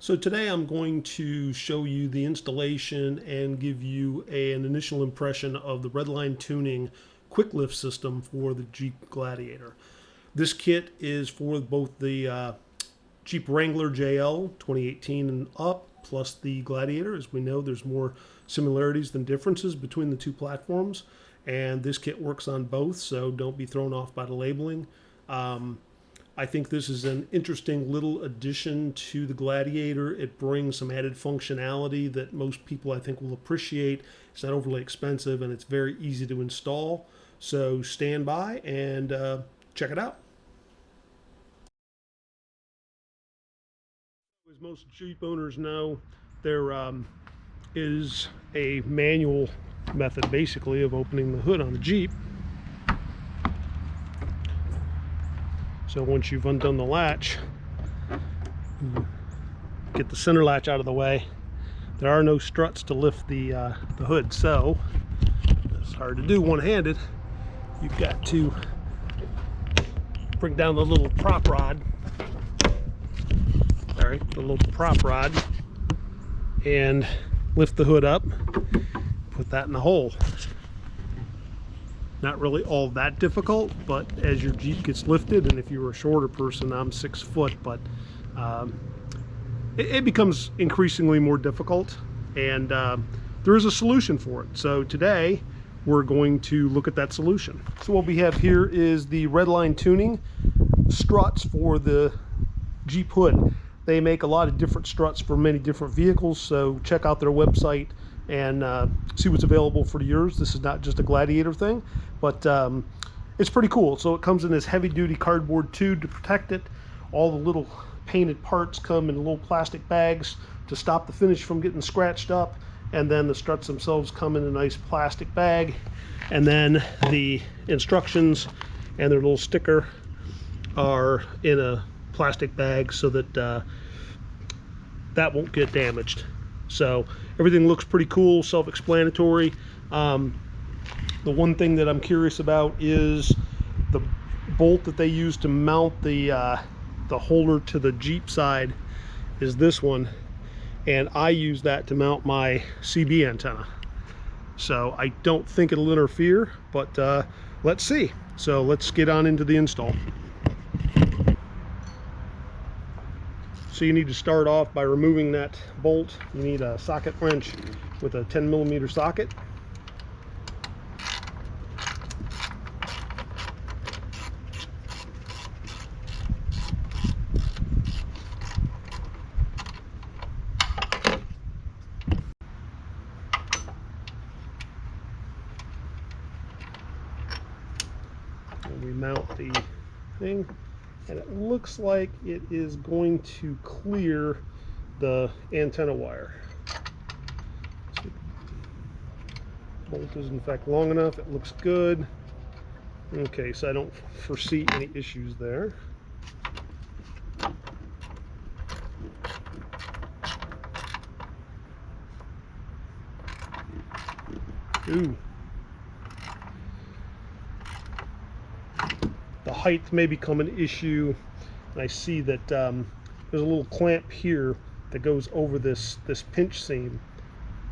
So today I'm going to show you the installation and give you an initial impression of the Redline Tuning QuickLIFT system for the Jeep Gladiator. This kit is for both the Jeep Wrangler JL 2018 and up, plus the Gladiator. As we know, there's more similarities than differences between the two platforms, and this kit works on both, so don't be thrown off by the labeling. I think this is an interesting little addition to the Gladiator. It brings some added functionality that most people I think will appreciate. It's not overly expensive and it's very easy to install. So stand by and check it out. As most Jeep owners know, there is a manual method basically of opening the hood on the Jeep. So once you've undone the latch, get the center latch out of the way. There are no struts to lift the hood, so it's hard to do one-handed. You've got to bring down the little prop rod. Sorry, the little prop rod, and lift the hood up. Put that in the hole. Not really all that difficult, but as your Jeep gets lifted, and if you're a shorter person, I'm 6 foot, but it becomes increasingly more difficult, and there is a solution for it. So today we're going to look at that solution. So what we have here is the Redline Tuning struts for the Jeep hood. They make a lot of different struts for many different vehicles, so check out their website and see what's available for yours. This is not just a Gladiator thing, but it's pretty cool. So it comes in this heavy-duty cardboard tube to protect it. All the little painted parts come in little plastic bags to stop the finish from getting scratched up, and then the struts themselves come in a nice plastic bag, and then the instructions and their little sticker are in a plastic bag so that that won't get damaged. So everything looks pretty cool, self-explanatory. The one thing that I'm curious about is the bolt that they use to mount the holder to the Jeep side is this one, and I use that to mount my CB antenna. So I don't think it'll interfere, but let's see. So let's get on into the install. So you need to start off by removing that bolt. You need a socket wrench with a 10mm socket. And we mount the thing. And it looks like it is going to clear the antenna wire. So bolt is in fact long enough. It looks good. Okay, so I don't foresee any issues there. Ooh. The height may become an issue, and I see that there's a little clamp here that goes over this pinch seam,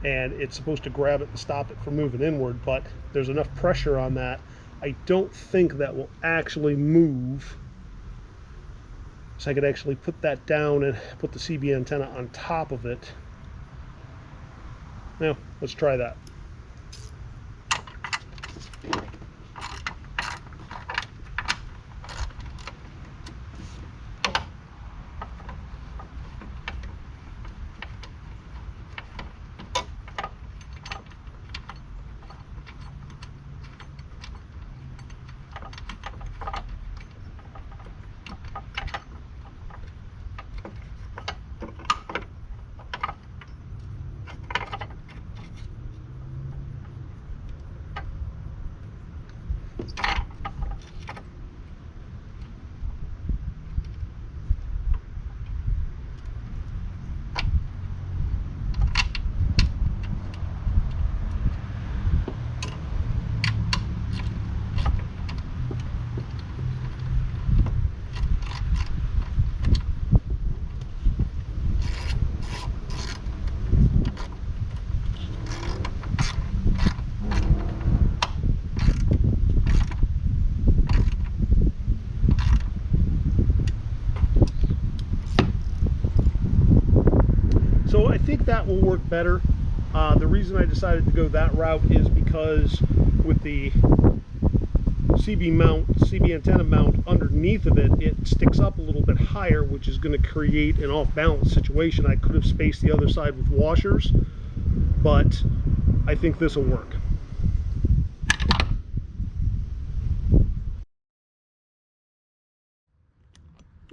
and it's supposed to grab it and stop it from moving inward, but there's enough pressure on that. I don't think that will actually move, so I could actually put that down and put the CB antenna on top of it. Now let's try that. think that will work better. The reason I decided to go that route is because with the CB antenna mount underneath of it, it sticks up a little bit higher, which is going to create an off-balance situation. I could have spaced the other side with washers, but I think this will work.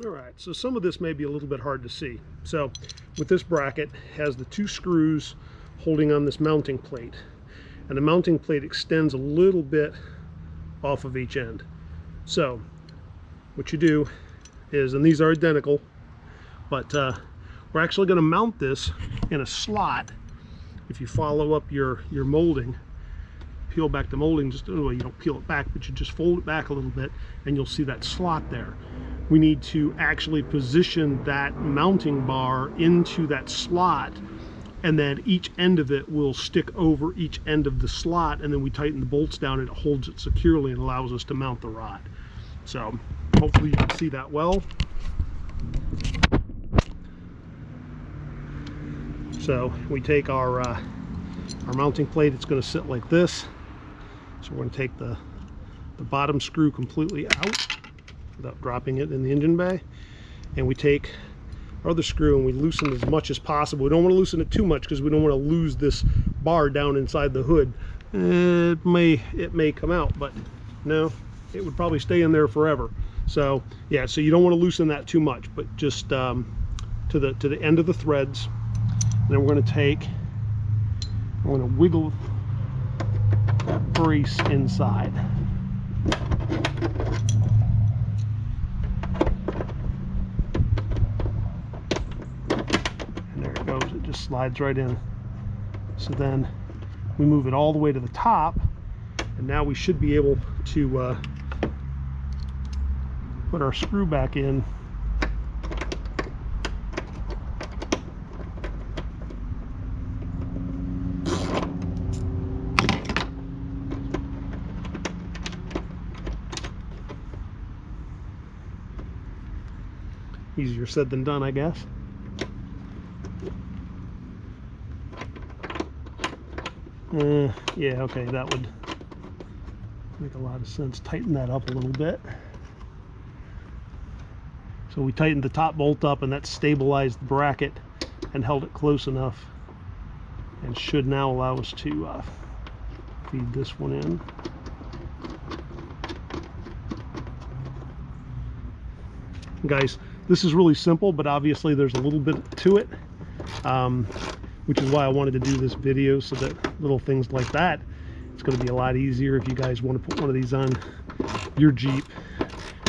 Alright, so some of this may be a little bit hard to see. So with this bracket, it has the 2 screws holding on this mounting plate, and the mounting plate extends a little bit off of each end. So what you do is, and these are identical, but we're actually going to mount this in a slot. If you follow up your molding, peel back the molding, just well, you don't peel it back, but you just fold it back a little bit, and you'll see that slot there. We need to actually position that mounting bar into that slot, and then each end of it will stick over each end of the slot, and then we tighten the bolts down and it holds it securely and allows us to mount the rod. So hopefully you can see that well. So we take our mounting plate. It's going to sit like this. So we're going to take the bottom screw completely out without dropping it in the engine bay, and we take our other screw and we loosen as much as possible. We don't want to loosen it too much because we don't want to lose this bar down inside the hood. It may come out, but no, it would probably stay in there forever. So yeah, so you don't want to loosen that too much, but just to the end of the threads. And then we're going to wiggle that brace inside. And there it goes, it just slides right in. So then we move it all the way to the top, and now we should be able to put our screw back in. Easier said than done, I guess. Yeah, okay, that would make a lot of sense. Tighten that up a little bit. So we tightened the top bolt up, and that stabilized the bracket and held it close enough, and should now allow us to feed this one in. Guys, this is really simple, but obviously there's a little bit to it, which is why I wanted to do this video, so that little things like that, it's going to be a lot easier if you guys want to put one of these on your Jeep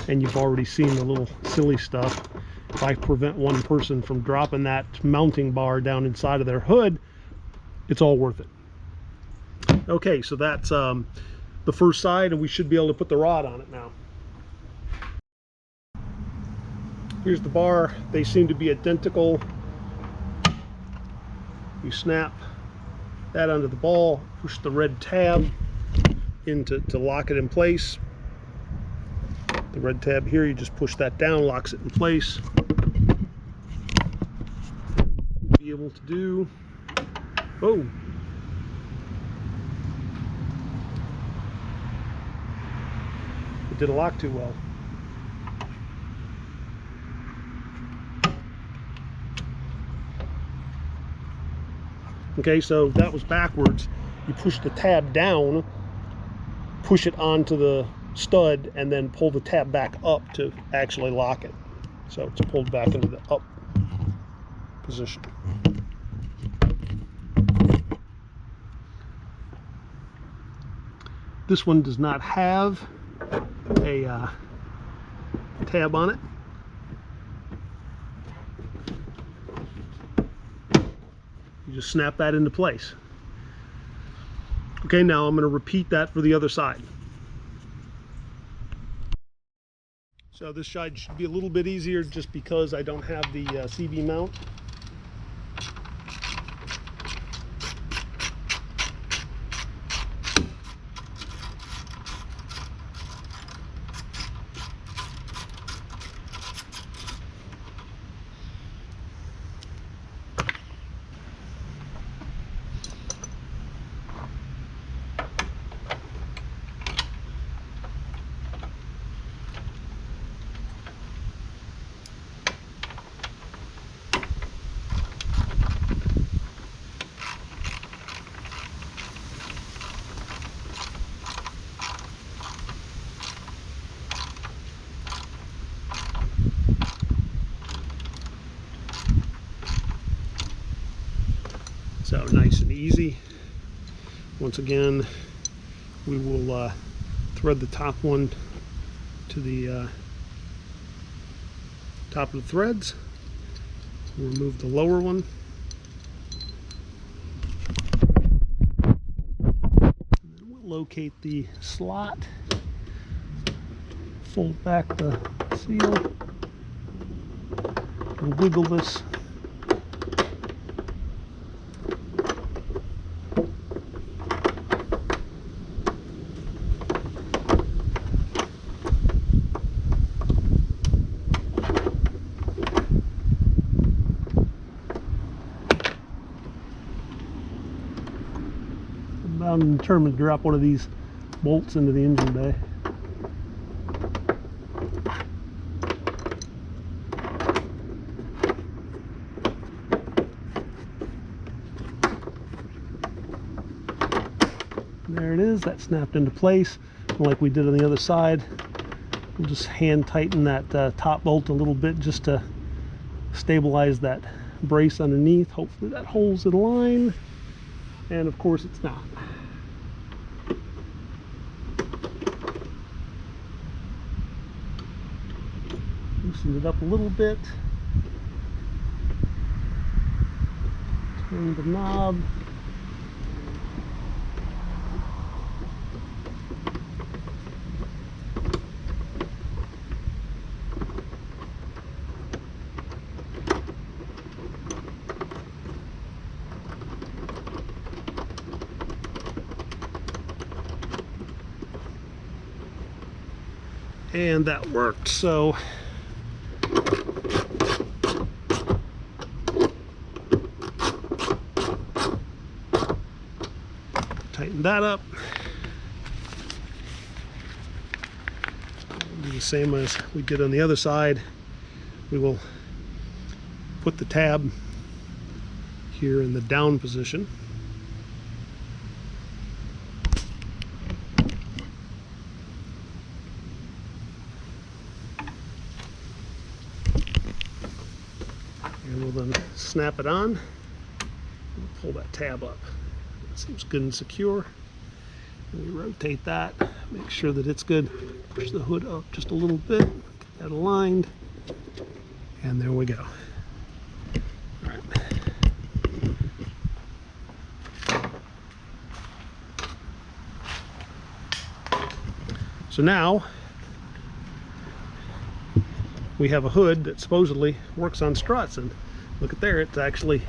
and you've already seen the little silly stuff. If I prevent one person from dropping that mounting bar down inside of their hood, it's all worth it. Okay, so that's the first side, and we should be able to put the rod on it now. Here's the bar. They seem to be identical. You snap that onto the ball, push the red tab in to lock it in place. The red tab here, you just push that down, locks it in place. Be able to do, oh, it didn't lock too well. Okay, so that was backwards. You push the tab down, push it onto the stud, and then pull the tab back up to actually lock it. So it's pulled back into the up position. This one does not have a tab on it. You just snap that into place. Okay, now I'm going to repeat that for the other side. So this side should be a little bit easier just because I don't have the CB mount. So nice and easy. Once again, we will thread the top one to the top of the threads. Remove the lower one. And then we'll locate the slot. Fold back the seal. And wiggle this. I'm determined to drop one of these bolts into the engine bay. There it is, that snapped into place. And like we did on the other side, we'll just hand tighten that top bolt a little bit just to stabilize that brace underneath. Hopefully that holds in line, and of course it's not. Loosen it up a little bit. Turn the knob. And that worked. So tighten that up. Do the same as we did on the other side. We will put the tab here in the down position. And we'll then snap it on. We'll pull that tab up. That seems good and secure. And we rotate that, make sure that it's good. Push the hood up just a little bit, get that aligned, and there we go. All right. So now we have a hood that supposedly works on struts, and look at there, it's actually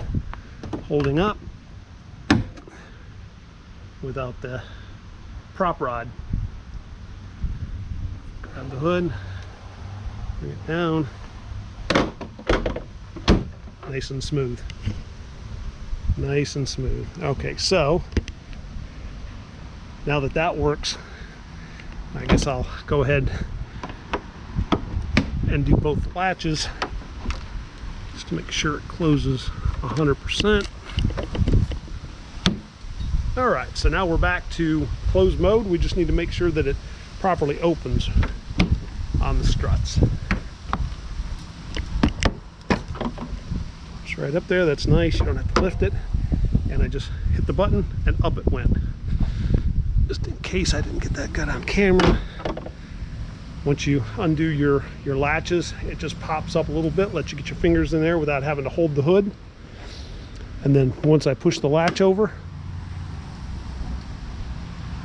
holding up without the prop rod. Grab the hood, bring it down, nice and smooth. Nice and smooth. Okay, so now that that works, I guess I'll go ahead and do both latches just to make sure it closes 100%. All right, so now we're back to closed mode. We just need to make sure that it properly opens on the struts. It's right up there, that's nice. You don't have to lift it. And I just hit the button and up it went. Just in case I didn't get that good on camera. Once you undo your latches, it just pops up a little bit, lets you get your fingers in there without having to hold the hood. And then once I push the latch over,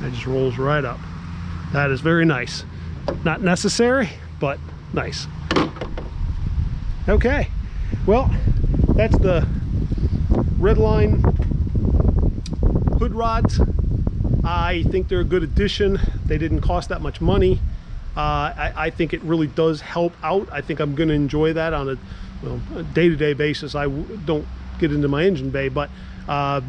it just rolls right up. That is very nice. Not necessary, but nice. Okay, well, that's the Redline hood rods. I think they're a good addition. They didn't cost that much money. I think it really does help out. I think I'm going to enjoy that on a day-to-day basis. I don't get into my engine bay, but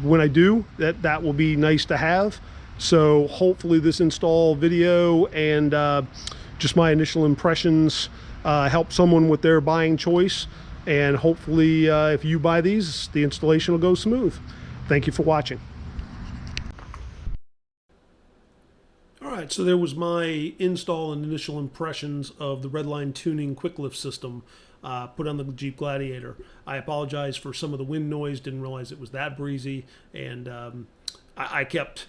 when I do, that will be nice to have. So hopefully this install video and just my initial impressions help someone with their buying choice. And hopefully if you buy these, the installation will go smooth. Thank you for watching. Alright, so there was my install and initial impressions of the Redline Tuning QuickLIFT system. put on the Jeep Gladiator. I apologize for some of the wind noise, didn't realize it was that breezy, and I kept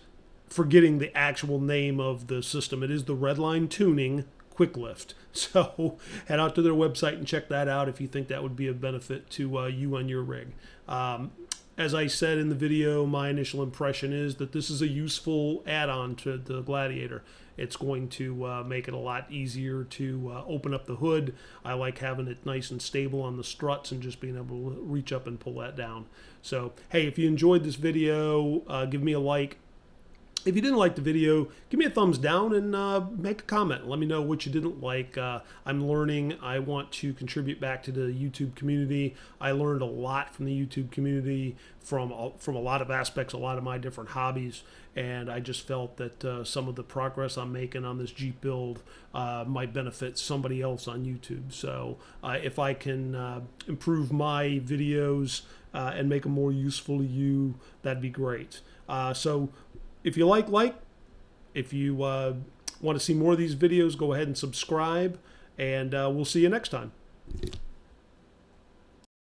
forgetting the actual name of the system. It is the Redline Tuning QuickLIFT. So head out to their website and check that out if you think that would be of benefit to you on your rig. As I said in the video, my initial impression is that this is a useful add-on to the Gladiator. It's going to make it a lot easier to open up the hood. I like having it nice and stable on the struts and just being able to reach up and pull that down. So, hey, if you enjoyed this video, give me a like. If you didn't like the video, give me a thumbs down and make a comment. Let me know what you didn't like. I'm learning. I want to contribute back to the YouTube community. I learned a lot from the YouTube community, from a lot of aspects, a lot of my different hobbies, and I just felt that some of the progress I'm making on this Jeep build might benefit somebody else on YouTube. So if I can improve my videos and make them more useful to you, that'd be great. So if you like. If you want to see more of these videos, go ahead and subscribe, and we'll see you next time.